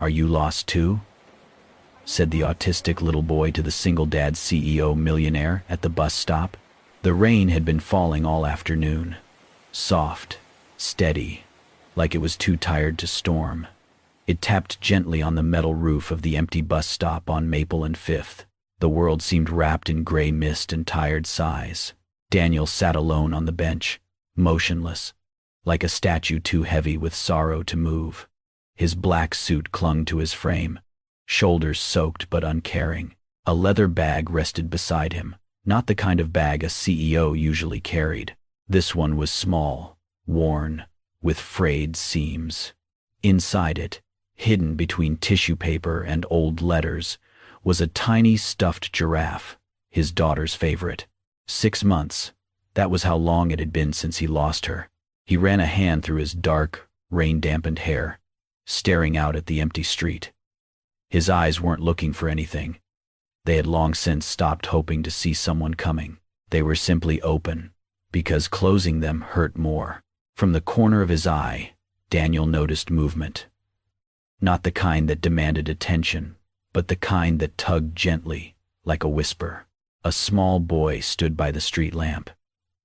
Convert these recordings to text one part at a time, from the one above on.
"Are you lost too?" said the autistic little boy to the single-dad CEO millionaire at the bus stop. The rain had been falling all afternoon. Soft, steady, like it was too tired to storm. It tapped gently on the metal roof of the empty bus stop on Maple and Fifth. The world seemed wrapped in gray mist and tired sighs. Daniel sat alone on the bench, motionless, like a statue too heavy with sorrow to move. His black suit clung to his frame, shoulders soaked but uncaring. A leather bag rested beside him, not the kind of bag a CEO usually carried. This one was small, worn, with frayed seams. Inside it, hidden between tissue paper and old letters, was a tiny stuffed giraffe, his daughter's favorite. 6 months, that was how long it had been since he lost her. He ran a hand through his dark, rain-dampened hair, staring out at the empty street. His eyes weren't looking for anything. They had long since stopped hoping to see someone coming. They were simply open, because closing them hurt more. From the corner of his eye, Daniel noticed movement. Not the kind that demanded attention, but the kind that tugged gently, like a whisper. A small boy stood by the street lamp.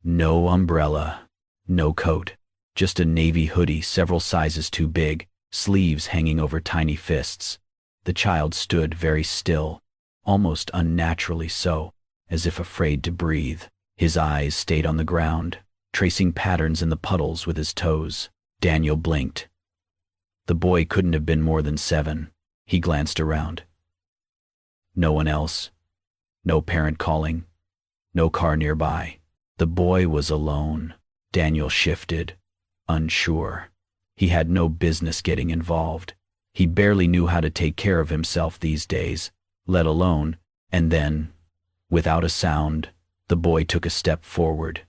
No umbrella, no coat, just a navy hoodie several sizes too big, sleeves hanging over tiny fists. The child stood very still, almost unnaturally so, as if afraid to breathe. His eyes stayed on the ground, tracing patterns in the puddles with his toes. Daniel blinked. The boy couldn't have been more than 7. He glanced around. No one else. No parent calling. No car nearby. The boy was alone. Daniel shifted, unsure. He had no business getting involved. He barely knew how to take care of himself these days, let alone, and then, without a sound, the boy took a step forward.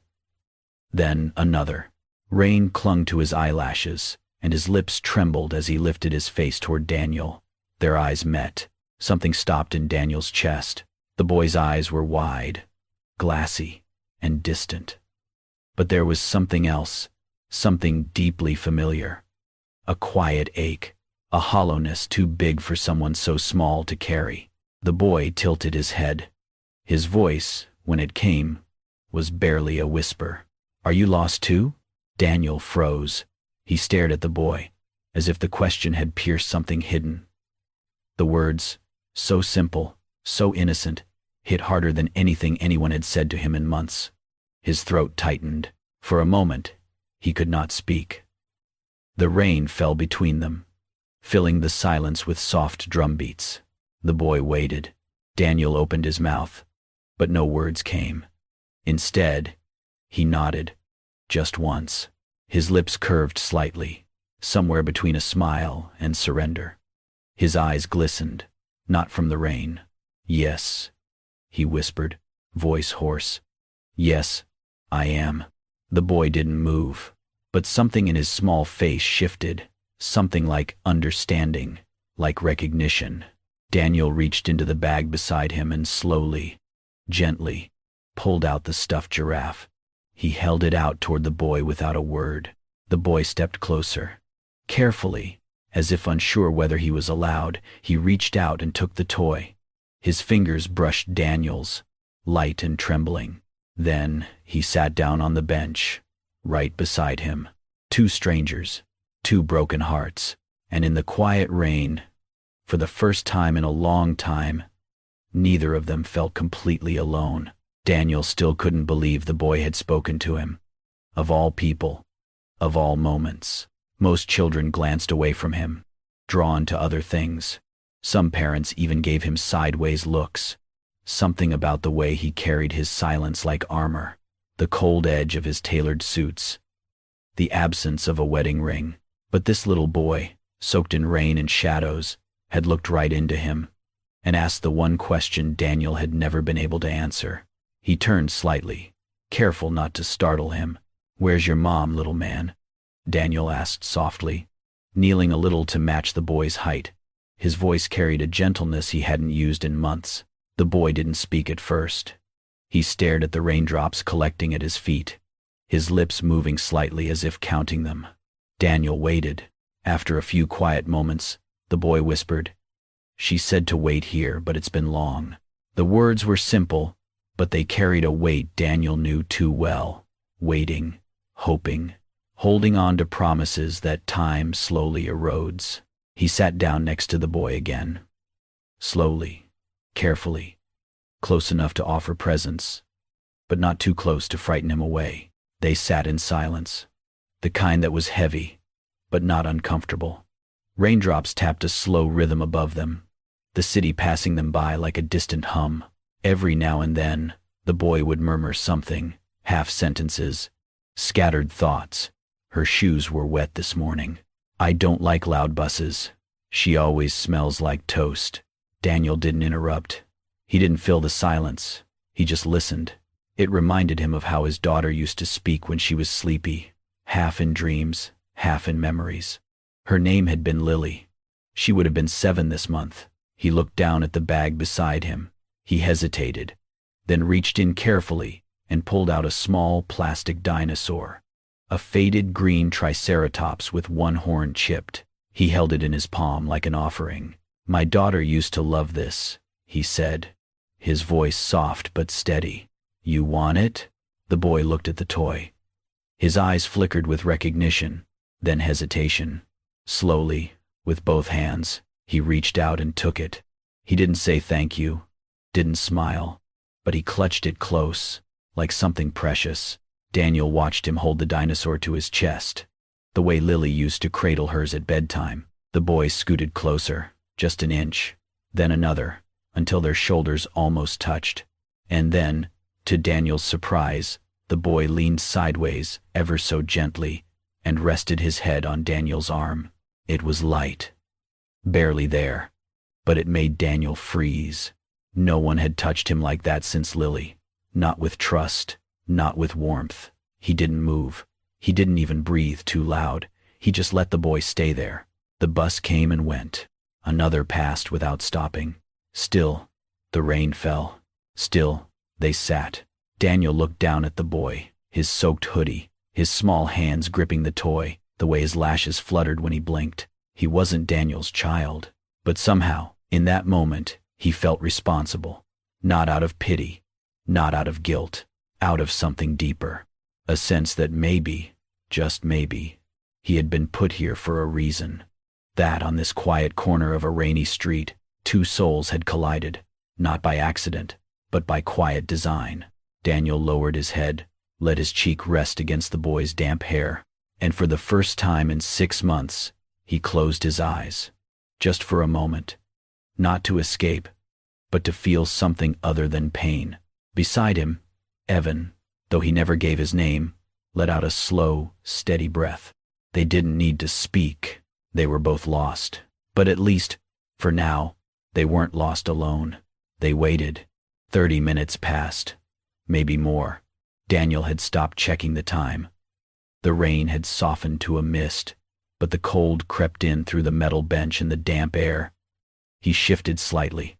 Then another. Rain clung to his eyelashes, and his lips trembled as he lifted his face toward Daniel. Their eyes met. Something stopped in Daniel's chest. The boy's eyes were wide, glassy, and distant. But there was something else, something deeply familiar. A quiet ache, a hollowness too big for someone so small to carry. The boy tilted his head. His voice, when it came, was barely a whisper. "Are you lost too?" Daniel froze. He stared at the boy, as if the question had pierced something hidden. The words, so simple, so innocent, hit harder than anything anyone had said to him in months. His throat tightened. For a moment, he could not speak. The rain fell between them, filling the silence with soft drum beats. The boy waited. Daniel opened his mouth, but no words came. Instead, he nodded, just once. His lips curved slightly, somewhere between a smile and surrender. His eyes glistened, not from the rain. "Yes," he whispered, voice hoarse. "Yes, I am." The boy didn't move, but something in his small face shifted, something like understanding, like recognition. Daniel reached into the bag beside him and slowly, gently, pulled out the stuffed giraffe. He held it out toward the boy without a word. The boy stepped closer. Carefully, as if unsure whether he was allowed, he reached out and took the toy. His fingers brushed Daniel's, light and trembling. Then he sat down on the bench, right beside him. 2 strangers, 2 broken hearts, and in the quiet rain, for the first time in a long time, neither of them felt completely alone. Daniel still couldn't believe the boy had spoken to him. Of all people, of all moments, most children glanced away from him, drawn to other things. Some parents even gave him sideways looks. Something about the way he carried his silence like armor, the cold edge of his tailored suits, the absence of a wedding ring. But this little boy, soaked in rain and shadows, had looked right into him, and asked the one question Daniel had never been able to answer. He turned slightly, careful not to startle him. "Where's your mom, little man?" Daniel asked softly, kneeling a little to match the boy's height. His voice carried a gentleness he hadn't used in months. The boy didn't speak at first. He stared at the raindrops collecting at his feet, his lips moving slightly as if counting them. Daniel waited. After a few quiet moments, the boy whispered. She said to wait here, but it's been long. The words were simple, but they carried a weight Daniel knew too well. Waiting, hoping, holding on to promises that time slowly erodes. He sat down next to the boy again. Slowly, carefully, close enough to offer presence, but not too close to frighten him away. They sat in silence, the kind that was heavy, but not uncomfortable. Raindrops tapped a slow rhythm above them, the city passing them by like a distant hum. Every now and then, the boy would murmur something, half sentences, scattered thoughts. Her shoes were wet this morning. I don't like loud buses. She always smells like toast. Daniel didn't interrupt. He didn't fill the silence. He just listened. It reminded him of how his daughter used to speak when she was sleepy, half in dreams, half in memories. Her name had been Lily. She would have been 7 this month. He looked down at the bag beside him. He hesitated, then reached in carefully and pulled out a small plastic dinosaur, a faded green triceratops with one horn chipped. He held it in his palm like an offering. My daughter used to love this, he said, his voice soft but steady. You want it? The boy looked at the toy. His eyes flickered with recognition, then hesitation. Slowly, with both hands, he reached out and took it. He didn't say thank you, didn't smile, but he clutched it close, like something precious. Daniel watched him hold the dinosaur to his chest, the way Lily used to cradle hers at bedtime. The boy scooted closer, just an inch, then another, until their shoulders almost touched. And then, to Daniel's surprise, the boy leaned sideways, ever so gently, and rested his head on Daniel's arm. It was light, barely there, but it made Daniel freeze. No one had touched him like that since Lily. Not with trust, not with warmth. He didn't move. He didn't even breathe too loud. He just let the boy stay there. The bus came and went. Another passed without stopping. Still, the rain fell. Still, they sat. Daniel looked down at the boy, his soaked hoodie, his small hands gripping the toy, the way his lashes fluttered when he blinked. He wasn't Daniel's child, but somehow, in that moment, he felt responsible. Not out of pity, not out of guilt, out of something deeper. A sense that maybe, just maybe, he had been put here for a reason. That on this quiet corner of a rainy street, 2 souls had collided, not by accident, but by quiet design. Daniel lowered his head, let his cheek rest against the boy's damp hair, and for the first time in 6 months, he closed his eyes. Just for a moment. Not to escape, but to feel something other than pain. Beside him, Evan, though he never gave his name, let out a slow, steady breath. They didn't need to speak. They were both lost. But at least, for now, they weren't lost alone. They waited. 30 minutes passed. Maybe more. Daniel had stopped checking the time. The rain had softened to a mist, but the cold crept in through the metal bench and the damp air. He shifted slightly,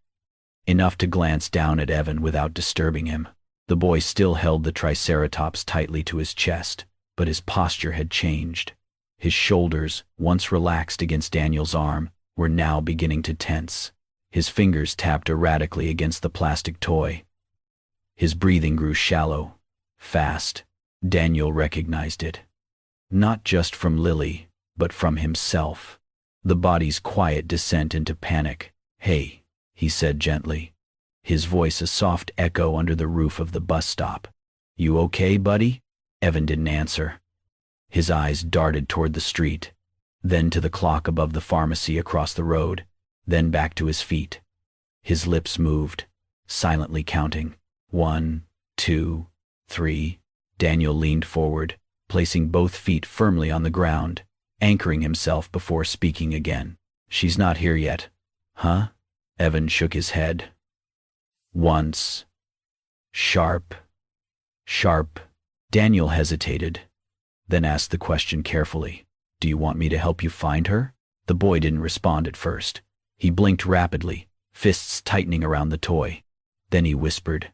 enough to glance down at Evan without disturbing him. The boy still held the triceratops tightly to his chest, but his posture had changed. His shoulders, once relaxed against Daniel's arm, were now beginning to tense. His fingers tapped erratically against the plastic toy. His breathing grew shallow, fast. Daniel recognized it. Not just from Lily, but from himself. The body's quiet descent into panic. Hey, he said gently, his voice a soft echo under the roof of the bus stop. You okay, buddy? Evan didn't answer. His eyes darted toward the street, then to the clock above the pharmacy across the road, then back to his feet. His lips moved, silently counting. 1, 2, 3. Daniel leaned forward, placing both feet firmly on the ground, anchoring himself before speaking again. She's not here yet, huh? Evan shook his head. Once. Sharp. Daniel hesitated, then asked the question carefully. Do you want me to help you find her? The boy didn't respond at first. He blinked rapidly, fists tightening around the toy. Then he whispered,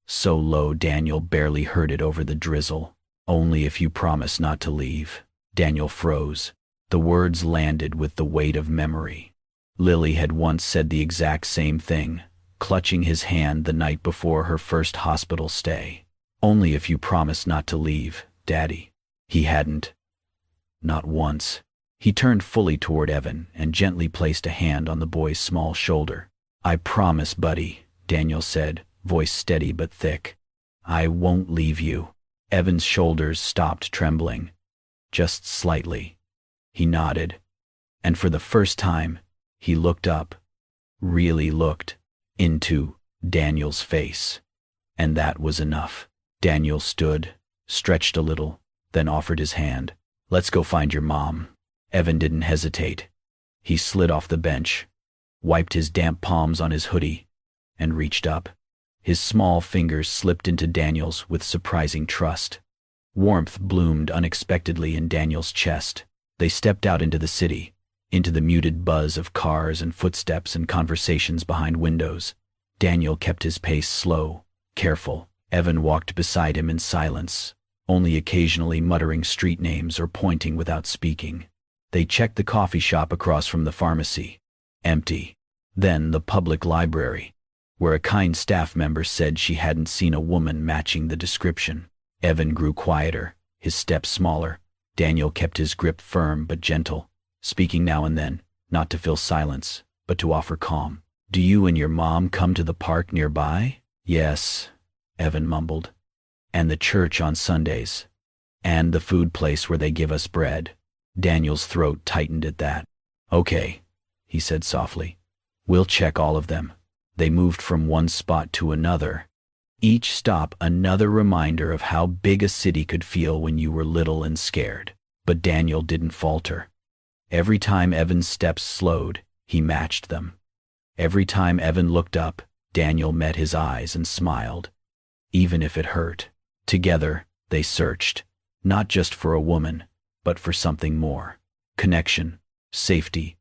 so low Daniel barely heard it over the drizzle. Only if you promise not to leave. Daniel froze. The words landed with the weight of memory. Lily had once said the exact same thing, clutching his hand the night before her first hospital stay. Only if you promise not to leave, Daddy. He hadn't. Not once. He turned fully toward Evan and gently placed a hand on the boy's small shoulder. I promise, buddy, Daniel said, voice steady but thick. I won't leave you. Evan's shoulders stopped trembling. Just slightly. He nodded. And for the first time, he looked up. Really looked. Into Daniel's face. And that was enough. Daniel stood, stretched a little, then offered his hand. Let's go find your mom. Evan didn't hesitate. He slid off the bench, wiped his damp palms on his hoodie, and reached up. His small fingers slipped into Daniel's with surprising trust. Warmth bloomed unexpectedly in Daniel's chest. They stepped out into the city, into the muted buzz of cars and footsteps and conversations behind windows. Daniel kept his pace slow, careful. Evan walked beside him in silence, only occasionally muttering street names or pointing without speaking. They checked the coffee shop across from the pharmacy. Empty. Then the public library, where a kind staff member said she hadn't seen a woman matching the description. Evan grew quieter, his steps smaller. Daniel kept his grip firm but gentle, speaking now and then, not to fill silence, but to offer calm. Do you and your mom come to the park nearby? Yes, Evan mumbled. And the church on Sundays. And the food place where they give us bread. Daniel's throat tightened at that. Okay, he said softly. We'll check all of them. They moved from one spot to another. Each stop another reminder of how big a city could feel when you were little and scared. But Daniel didn't falter. Every time Evan's steps slowed, he matched them. Every time Evan looked up, Daniel met his eyes and smiled. Even if it hurt. Together, they searched, not just for a woman, but for something more. Connection, safety,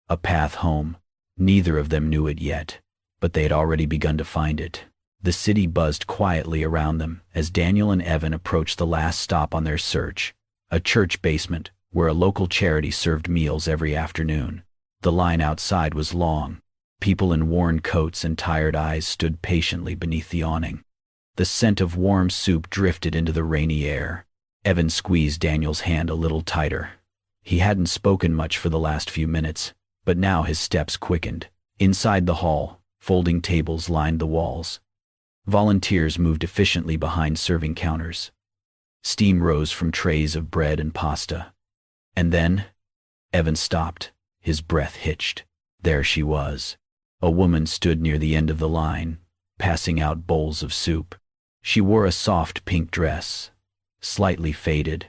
a path home. Neither of them knew it yet, but they had already begun to find it. The city buzzed quietly around them as Daniel and Evan approached the last stop on their search, a church basement where a local charity served meals every afternoon. The line outside was long. People in worn coats and tired eyes stood patiently beneath the awning. The scent of warm soup drifted into the rainy air. Evan squeezed Daniel's hand a little tighter. He hadn't spoken much for the last few minutes, but now his steps quickened. Inside the hall, folding tables lined the walls. Volunteers moved efficiently behind serving counters. Steam rose from trays of bread and pasta. And then, Evan stopped, his breath hitched. There she was. A woman stood near the end of the line, passing out bowls of soup. She wore a soft pink dress, slightly faded,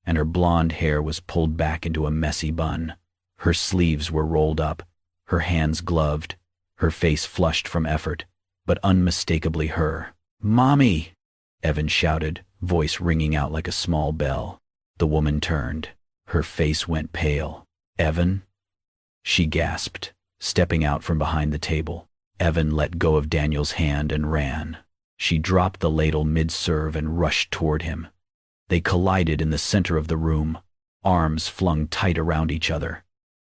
and her blonde hair was pulled back into a messy bun. Her sleeves were rolled up, her hands gloved, her face flushed from effort, but unmistakably her. "Mommy!" Evan shouted, voice ringing out like a small bell. The woman turned. Her face went pale. "Evan?" She gasped, stepping out from behind the table. Evan let go of Daniel's hand and ran. She dropped the ladle mid-serve and rushed toward him. They collided in the center of the room, arms flung tight around each other.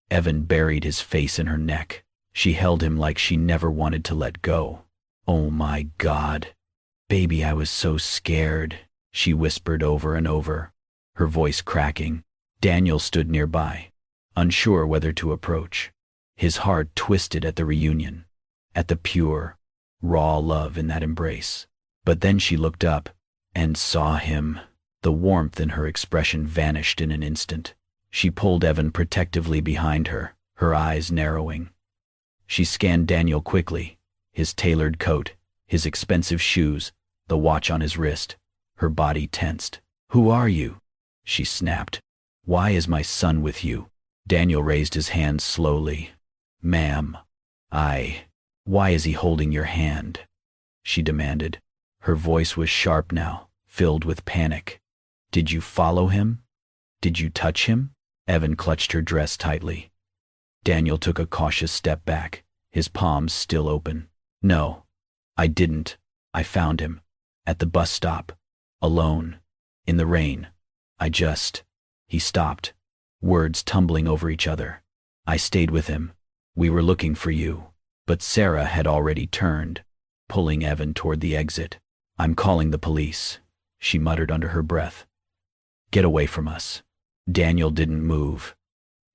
Evan buried his face in her neck. She held him like she never wanted to let go. "Oh my God. Baby, I was so scared," she whispered over and over, her voice cracking. Daniel stood nearby, unsure whether to approach. His heart twisted at the reunion, at the pure, raw love in that embrace. But then she looked up and saw him. The warmth in her expression vanished in an instant. She pulled Evan protectively behind her, her eyes narrowing. She scanned Daniel quickly, his tailored coat, his expensive shoes, the watch on his wrist. Her body tensed. "Who are you?" she snapped. "Why is my son with you?" Daniel raised his hand slowly. "Ma'am, why is he holding your hand?" she demanded. Her voice was sharp now, filled with panic. "Did you follow him? Did you touch him?" Evan clutched her dress tightly. Daniel took a cautious step back, his palms still open. "No, I didn't. I found him. At the bus stop. Alone. In the rain. He stopped, words tumbling over each other. "I stayed with him. We were looking for you. But Sarah had already turned, pulling Evan toward the exit. I'm calling the police, she muttered under her breath. Get away from us. Daniel didn't move.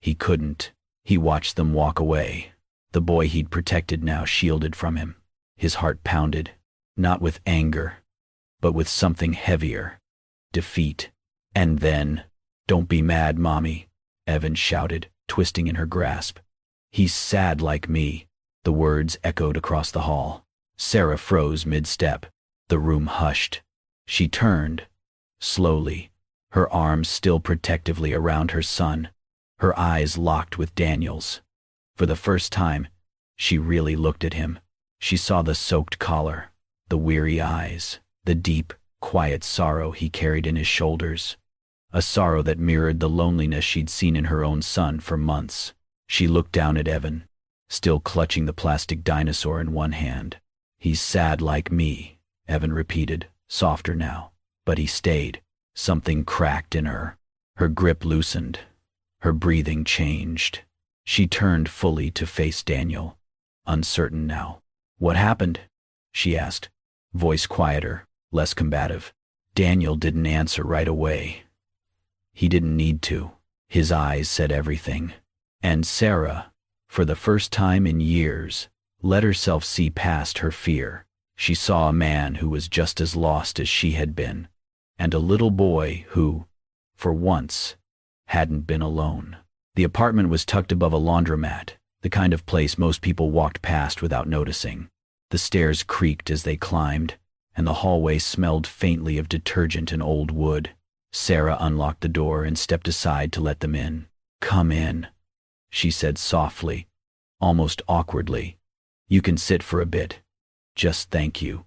He couldn't. He watched them walk away. The boy he'd protected now shielded from him. His heart pounded, not with anger, but with something heavier. Defeat. And then, don't be mad, Mommy, Evan shouted, twisting in her grasp. He's sad like me. The words echoed across the hall. Sarah froze mid-step. The room hushed. She turned, slowly, her arms still protectively around her son, her eyes locked with Daniel's. For the first time, she really looked at him. She saw the soaked collar, the weary eyes, the deep, quiet sorrow he carried in his shoulders. A sorrow that mirrored the loneliness she'd seen in her own son for months. She looked down at Evan, still clutching the plastic dinosaur in one hand. He's sad like me, Evan repeated, softer now. But he stayed. Something cracked in her. Her grip loosened. Her breathing changed. She turned fully to face Daniel, uncertain now. What happened? She asked, voice quieter, less combative. Daniel didn't answer right away. He didn't need to. His eyes said everything. And Sarah, for the first time in years, let herself see past her fear. She saw a man who was just as lost as she had been, and a little boy who, for once, hadn't been alone. The apartment was tucked above a laundromat, the kind of place most people walked past without noticing. The stairs creaked as they climbed, and the hallway smelled faintly of detergent and old wood. Sarah unlocked the door and stepped aside to let them in. Come in, she said softly, almost awkwardly. You can sit for a bit. Just thank you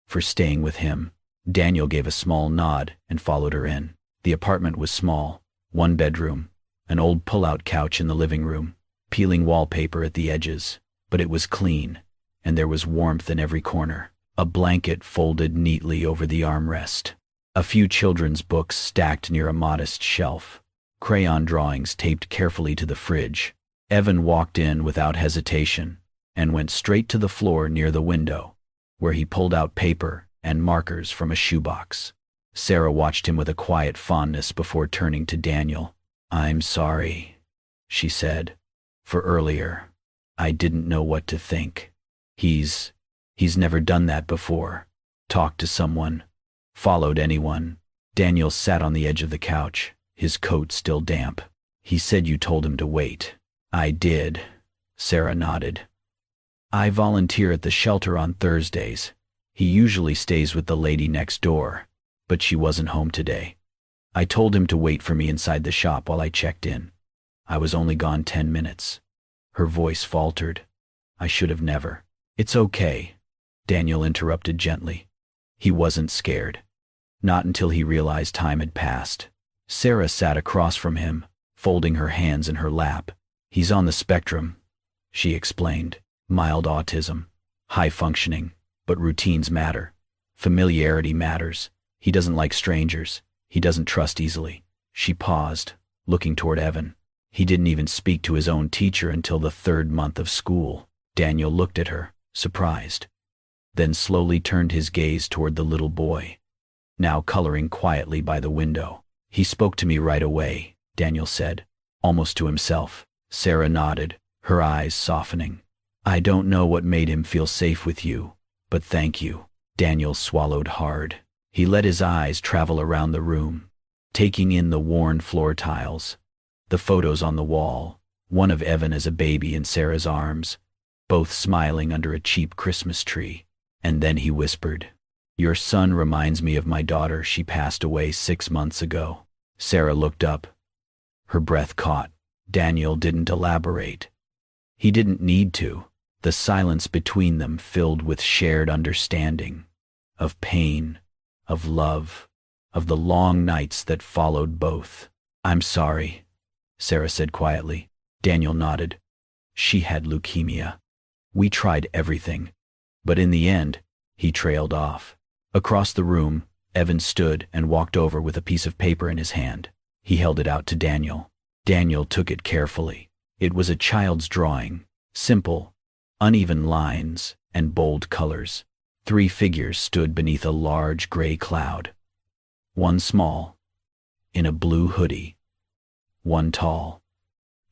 for staying with him. Daniel gave a small nod and followed her in. The apartment was small, one bedroom, an old pull-out couch in the living room, peeling wallpaper at the edges, but it was clean, and there was warmth in every corner. A blanket folded neatly over the armrest. A few children's books stacked near a modest shelf. Crayon drawings taped carefully to the fridge. Evan walked in without hesitation and went straight to the floor near the window, where he pulled out paper and markers from a shoebox. Sarah watched him with a quiet fondness before turning to Daniel. I'm sorry, she said, for earlier. I didn't know what to think. He's never done that before. Talked to someone, followed anyone. Daniel sat on the edge of the couch, his coat still damp. He said you told him to wait. I did, Sarah nodded. I volunteer at the shelter on Thursdays. He usually stays with the lady next door, but she wasn't home today. I told him to wait for me inside the shop while I checked in. I was only gone 10 minutes. Her voice faltered. I should have never. It's okay, Daniel interrupted gently. He wasn't scared. Not until he realized time had passed. Sarah sat across from him, folding her hands in her lap. He's on the spectrum, she explained. Mild autism. High functioning, but routines matter. Familiarity matters. He doesn't like strangers. He doesn't trust easily. She paused, looking toward Evan. He didn't even speak to his own teacher until the 3rd month of school. Daniel looked at her, surprised, then slowly turned his gaze toward the little boy, now coloring quietly by the window. He spoke to me right away, Daniel said, almost to himself. Sarah nodded, her eyes softening. I don't know what made him feel safe with you, but thank you. Daniel swallowed hard. He let his eyes travel around the room, taking in the worn floor tiles, the photos on the wall, one of Evan as a baby in Sarah's arms, both smiling under a cheap Christmas tree. And then he whispered, Your son reminds me of my daughter. She passed away 6 months ago. Sarah looked up. Her breath caught. Daniel didn't elaborate. He didn't need to. The silence between them filled with shared understanding, of pain, of love, of the long nights that followed both. I'm sorry, Sarah said quietly. Daniel nodded. She had leukemia. We tried everything, but in the end, he trailed off. Across the room, Evan stood and walked over with a piece of paper in his hand. He held it out to Daniel. Daniel took it carefully. It was a child's drawing, Simple, uneven lines and bold colors. 3 figures stood beneath a large gray cloud. One small, in a blue hoodie. One tall,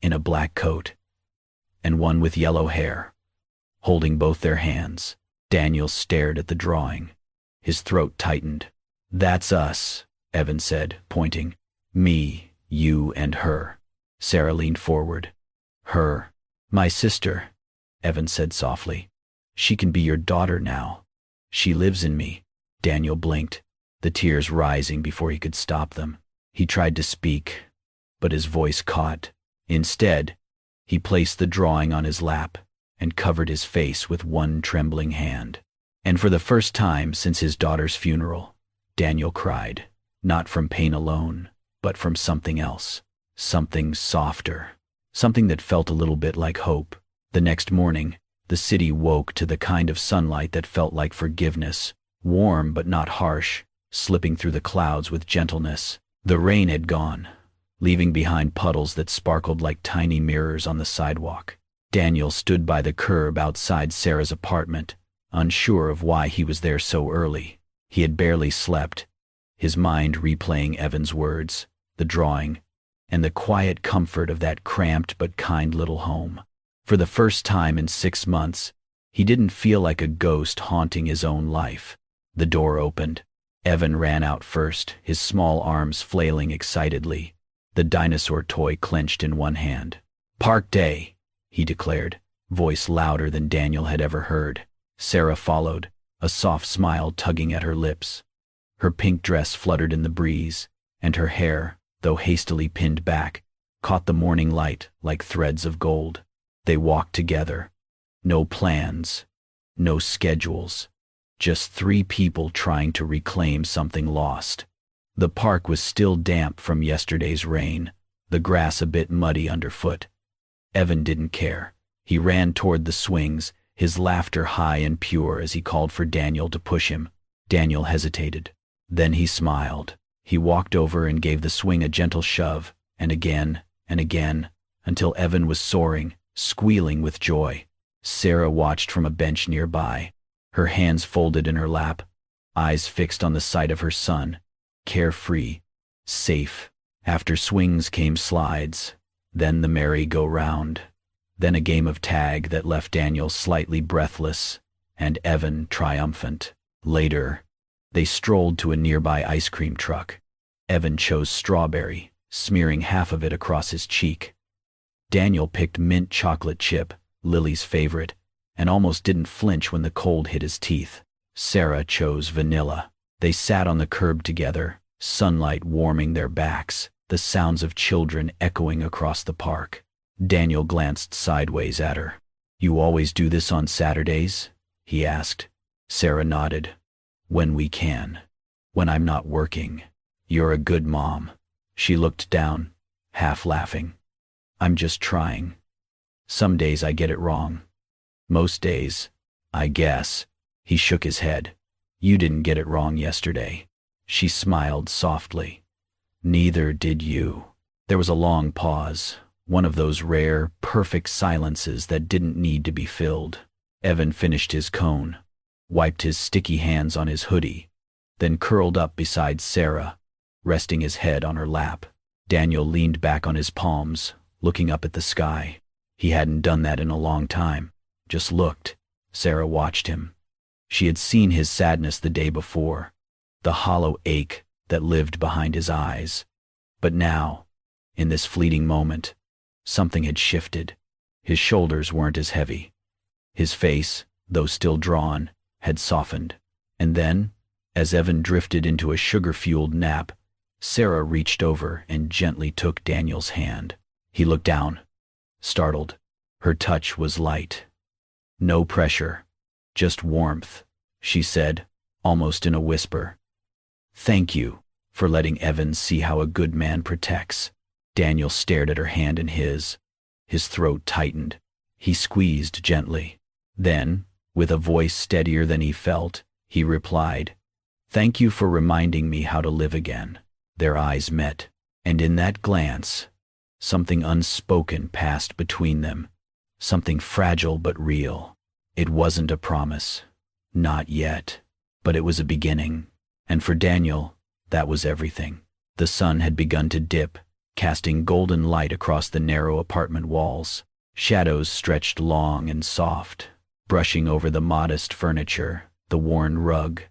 in a black coat. And one with yellow hair, holding both their hands. Daniel stared at the drawing. His throat tightened. "That's us," Evan said, pointing. "Me, you, and her." Sarah leaned forward. "Her. My sister," Evan said softly. "She can be your daughter now. She lives in me." Daniel blinked, the tears rising before he could stop them. He tried to speak, but his voice caught. Instead, he placed the drawing on his lap and covered his face with one trembling hand. And for the first time since his daughter's funeral, Daniel cried, not from pain alone, but from something else, something softer, something that felt a little bit like hope. The next morning, the city woke to the kind of sunlight that felt like forgiveness, warm but not harsh, slipping through the clouds with gentleness. The rain had gone, leaving behind puddles that sparkled like tiny mirrors on the sidewalk. Daniel stood by the curb outside Sarah's apartment, unsure of why he was there so early. He had barely slept, his mind replaying Evan's words, the drawing, and the quiet comfort of that cramped but kind little home. For the first time in 6 months, he didn't feel like a ghost haunting his own life. The door opened. Evan ran out first, his small arms flailing excitedly, the dinosaur toy clenched in one hand. "Park day," he declared, voice louder than Daniel had ever heard. Sarah followed, a soft smile tugging at her lips. Her pink dress fluttered in the breeze, and her hair, though hastily pinned back, caught the morning light like threads of gold. They walked together. No plans, no schedules, just 3 people trying to reclaim something lost. The park was still damp from yesterday's rain, the grass a bit muddy underfoot. Evan didn't care. He ran toward the swings, his laughter high and pure as he called for Daniel to push him. Daniel hesitated. Then he smiled. He walked over and gave the swing a gentle shove, and again, until Evan was soaring, squealing with joy. Sarah watched from a bench nearby, her hands folded in her lap, eyes fixed on the sight of her son, carefree, safe. After swings came slides, then the merry-go-round, then a game of tag that left Daniel slightly breathless and Evan triumphant. Later, they strolled to a nearby ice cream truck. Evan chose strawberry, smearing half of it across his cheek. Daniel picked mint chocolate chip, Lily's favorite, and almost didn't flinch when the cold hit his teeth. Sarah chose vanilla. They sat on the curb together, sunlight warming their backs, the sounds of children echoing across the park. Daniel glanced sideways at her. "You always do this on Saturdays?" he asked. Sarah nodded. "When we can. When I'm not working. You're a good mom." She looked down, half laughing. "I'm just trying. Some days I get it wrong. Most days, I guess." He shook his head. "You didn't get it wrong yesterday." She smiled softly. "Neither did you." There was a long pause, one of those rare, perfect silences that didn't need to be filled. Evan finished his cone, wiped his sticky hands on his hoodie, then curled up beside Sarah, resting his head on her lap. Daniel leaned back on his palms, looking up at the sky. He hadn't done that in a long time, just looked. Sarah watched him. She had seen his sadness the day before, the hollow ache that lived behind his eyes. But now, in this fleeting moment, something had shifted. His shoulders weren't as heavy. His face, though still drawn, had softened. And then, as Evan drifted into a sugar-fueled nap, Sarah reached over and gently took Daniel's hand. He looked down, startled. Her touch was light. "No pressure, just warmth," she said, almost in a whisper. "Thank you for letting Evan see how a good man protects." Daniel stared at her hand in his. His throat tightened. He squeezed gently. Then, with a voice steadier than he felt, he replied, "Thank you for reminding me how to live again." Their eyes met, and in that glance, something unspoken passed between them, something fragile but real. It wasn't a promise. Not yet. But it was a beginning. And for Daniel, that was everything. The sun had begun to dip, casting golden light across the narrow apartment walls. Shadows stretched long and soft, brushing over the modest furniture, the worn rug,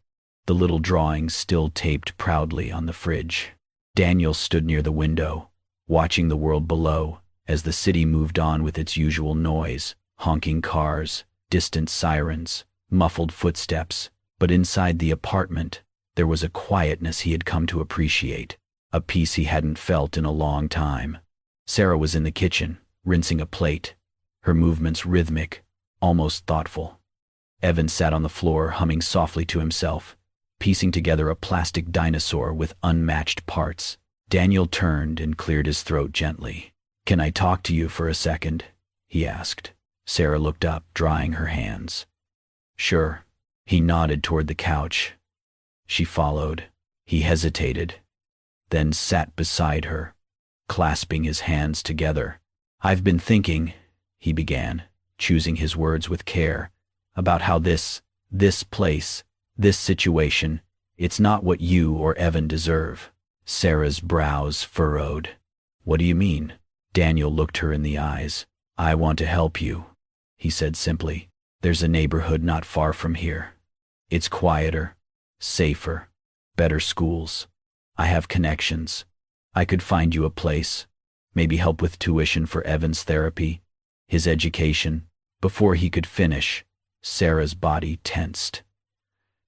the little drawings still taped proudly on the fridge. Daniel stood near the window, watching the world below as the city moved on with its usual noise, honking cars, distant sirens, muffled footsteps. But inside the apartment, there was a quietness he had come to appreciate, a peace he hadn't felt in a long time. Sarah was in the kitchen, rinsing a plate, her movements rhythmic, almost thoughtful. Evan sat on the floor, humming softly to himself, piecing together a plastic dinosaur with unmatched parts. Daniel turned and cleared his throat gently. "Can I talk to you for a second?" he asked. Sarah looked up, drying her hands. "Sure." He nodded toward the couch. She followed. He hesitated, then sat beside her, clasping his hands together. "I've been thinking," he began, choosing his words with care, "about how this place, this situation, it's not what you or Evan deserve." Sarah's brows furrowed. "What do you mean?" Daniel looked her in the eyes. "I want to help you," he said simply. "There's a neighborhood not far from here. It's quieter, safer, better schools. I have connections. I could find you a place, maybe help with tuition for Evan's therapy, his education." Before he could finish, Sarah's body tensed.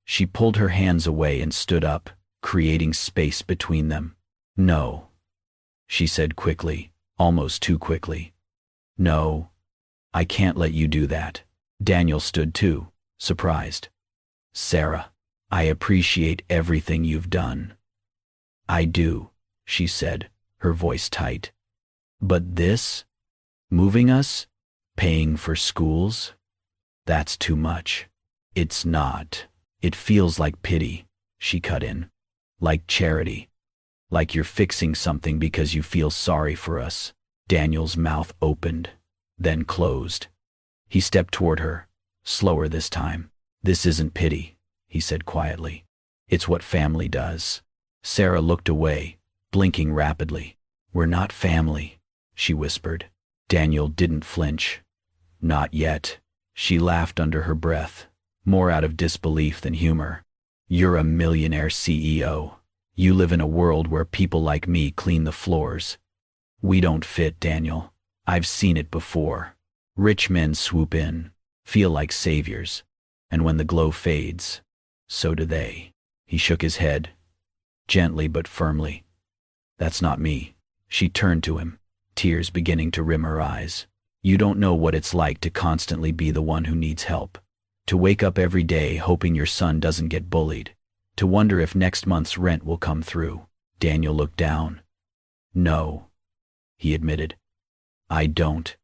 She pulled her hands away and stood up, creating space between them. "No," she said quickly, almost too quickly. "No, I can't let you do that." Daniel stood too, surprised. "Sarah, I appreciate everything you've done." "I do," she said, her voice tight. "But this? Moving us? Paying for schools? That's too much." "It's not. It feels like pity," she cut in. "Like charity. Like you're fixing something because you feel sorry for us." Daniel's mouth opened, then closed. He stepped toward her, slower this time. "This isn't pity," he said quietly. "It's what family does." Sarah looked away, blinking rapidly. "We're not family," she whispered. Daniel didn't flinch. "Not yet." She laughed under her breath, more out of disbelief than humor. "You're a millionaire CEO. You live in a world where people like me clean the floors. We don't fit, Daniel. I've seen it before. Rich men swoop in, feel like saviors, and when the glow fades, so do they." He shook his head, gently but firmly. "That's not me." She turned to him, tears beginning to rim her eyes. "You don't know what it's like to constantly be the one who needs help. To wake up every day hoping your son doesn't get bullied. To wonder if next month's rent will come through." Daniel looked down. "No," he admitted. "I don't.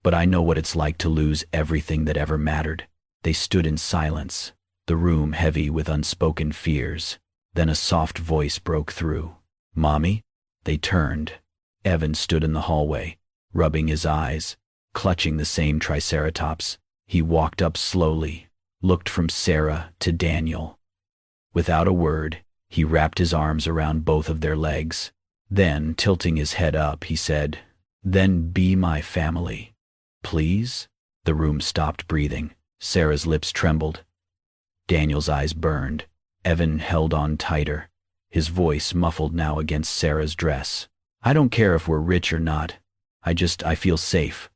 But I know what it's like to lose everything that ever mattered." They stood in silence, the room heavy with unspoken fears. Then a soft voice broke through. "Mommy?" They turned. Evan stood in the hallway, rubbing his eyes, clutching the same triceratops. He walked up slowly, looked from Sarah to Daniel. Without a word, he wrapped his arms around both of their legs. Then, tilting his head up, he said, "Then be my family. Please?" The room stopped breathing. Sarah's lips trembled. Daniel's eyes burned. Evan held on tighter, his voice muffled now against Sarah's dress. "I don't care if we're rich or not. I feel safe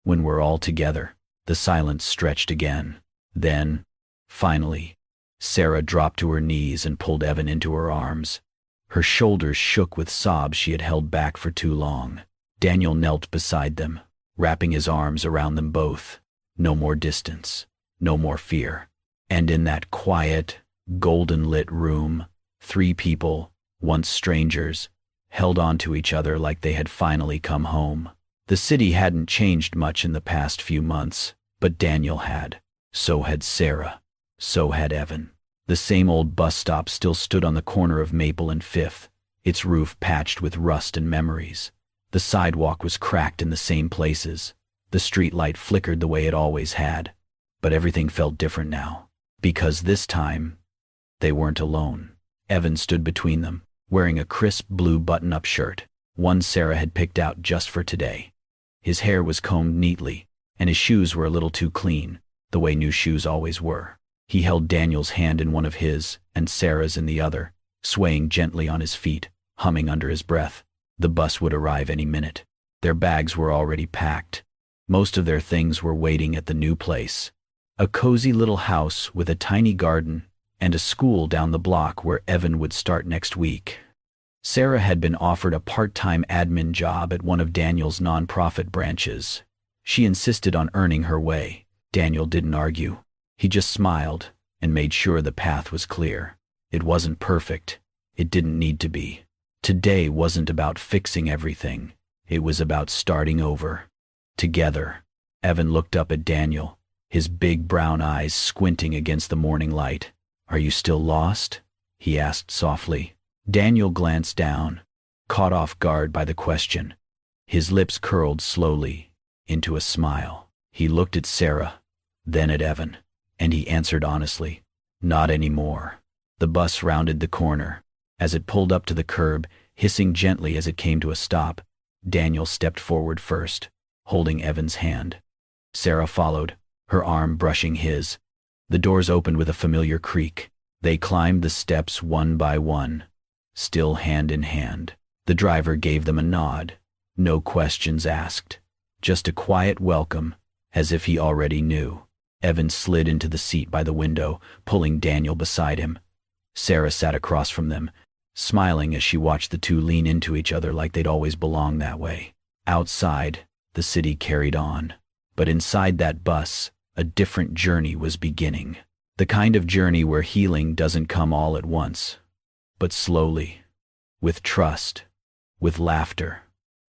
when we're all together." The silence stretched again. Then, finally, Sarah dropped to her knees and pulled Evan into her arms. Her shoulders shook with sobs she had held back for too long. Daniel knelt beside them, wrapping his arms around them both. No more distance, no more fear. And in that quiet, golden-lit room, three people, once strangers, held on to each other like they had finally come home. The city hadn't changed much in the past few months, but Daniel had. So had Sarah. So had Evan. The same old bus stop still stood on the corner of Maple and Fifth, its roof patched with rust and memories. The sidewalk was cracked in the same places, The street light flickered the way it always had, but everything felt different now. Because this time, they weren't alone. Evan stood between them, wearing a crisp blue button-up shirt, one Sarah had picked out just for today. His hair was combed neatly, and his shoes were a little too clean, the way new shoes always were. He held Daniel's hand in one of his, and Sarah's in the other, swaying gently on his feet, humming under his breath. The bus would arrive any minute. Their bags were already packed. Most of their things were waiting at the new place. A cozy little house with a tiny garden and a school down the block where Evan would start next week. Sarah had been offered a part-time admin job at one of Daniel's nonprofit branches. She insisted on earning her way. Daniel didn't argue. He just smiled and made sure the path was clear. It wasn't perfect. It didn't need to be. Today wasn't about fixing everything. It was about starting over. Together. Evan looked up at Daniel, his big brown eyes squinting against the morning light. "Are you still lost?" he asked softly. Daniel glanced down, caught off guard by the question. His lips curled slowly into a smile. He looked at Sarah, then at Evan, and he answered honestly, "Not anymore." The bus rounded the corner. As it pulled up to the curb, hissing gently as it came to a stop, Daniel stepped forward first, holding Evan's hand. Sarah followed, her arm brushing his. The doors opened with a familiar creak. They climbed the steps one by one, still hand in hand. The driver gave them a nod. No questions asked. Just a quiet welcome, as if he already knew. Evan slid into the seat by the window, pulling Daniel beside him. Sarah sat across from them, smiling as she watched the two lean into each other like they'd always belonged that way. Outside, the city carried on. But inside that bus, a different journey was beginning. The kind of journey where healing doesn't come all at once, but slowly, with trust, with laughter,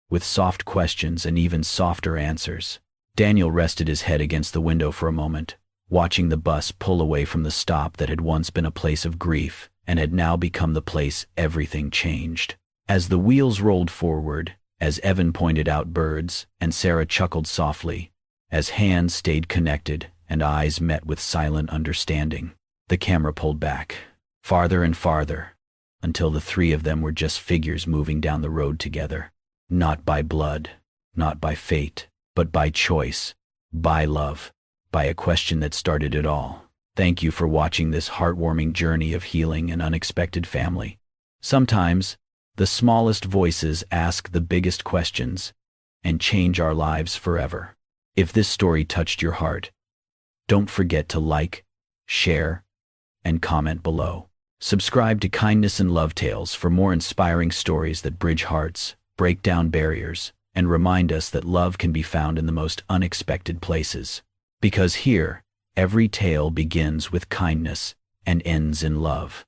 with soft questions and even softer answers. Daniel rested his head against the window for a moment, watching the bus pull away from the stop that had once been a place of grief and had now become the place everything changed. As the wheels rolled forward, as Evan pointed out birds and Sarah chuckled softly, as hands stayed connected and eyes met with silent understanding, the camera pulled back, farther and farther, until the three of them were just figures moving down the road together. Not by blood, not by fate, but by choice, by love, by a question that started it all. Thank you for watching this heartwarming journey of healing and unexpected family. Sometimes, the smallest voices ask the biggest questions and change our lives forever. If this story touched your heart, don't forget to like, share, and comment below. Subscribe to Kindness and Love Tales for more inspiring stories that bridge hearts, break down barriers, and remind us that love can be found in the most unexpected places. Because here, every tale begins with kindness and ends in love.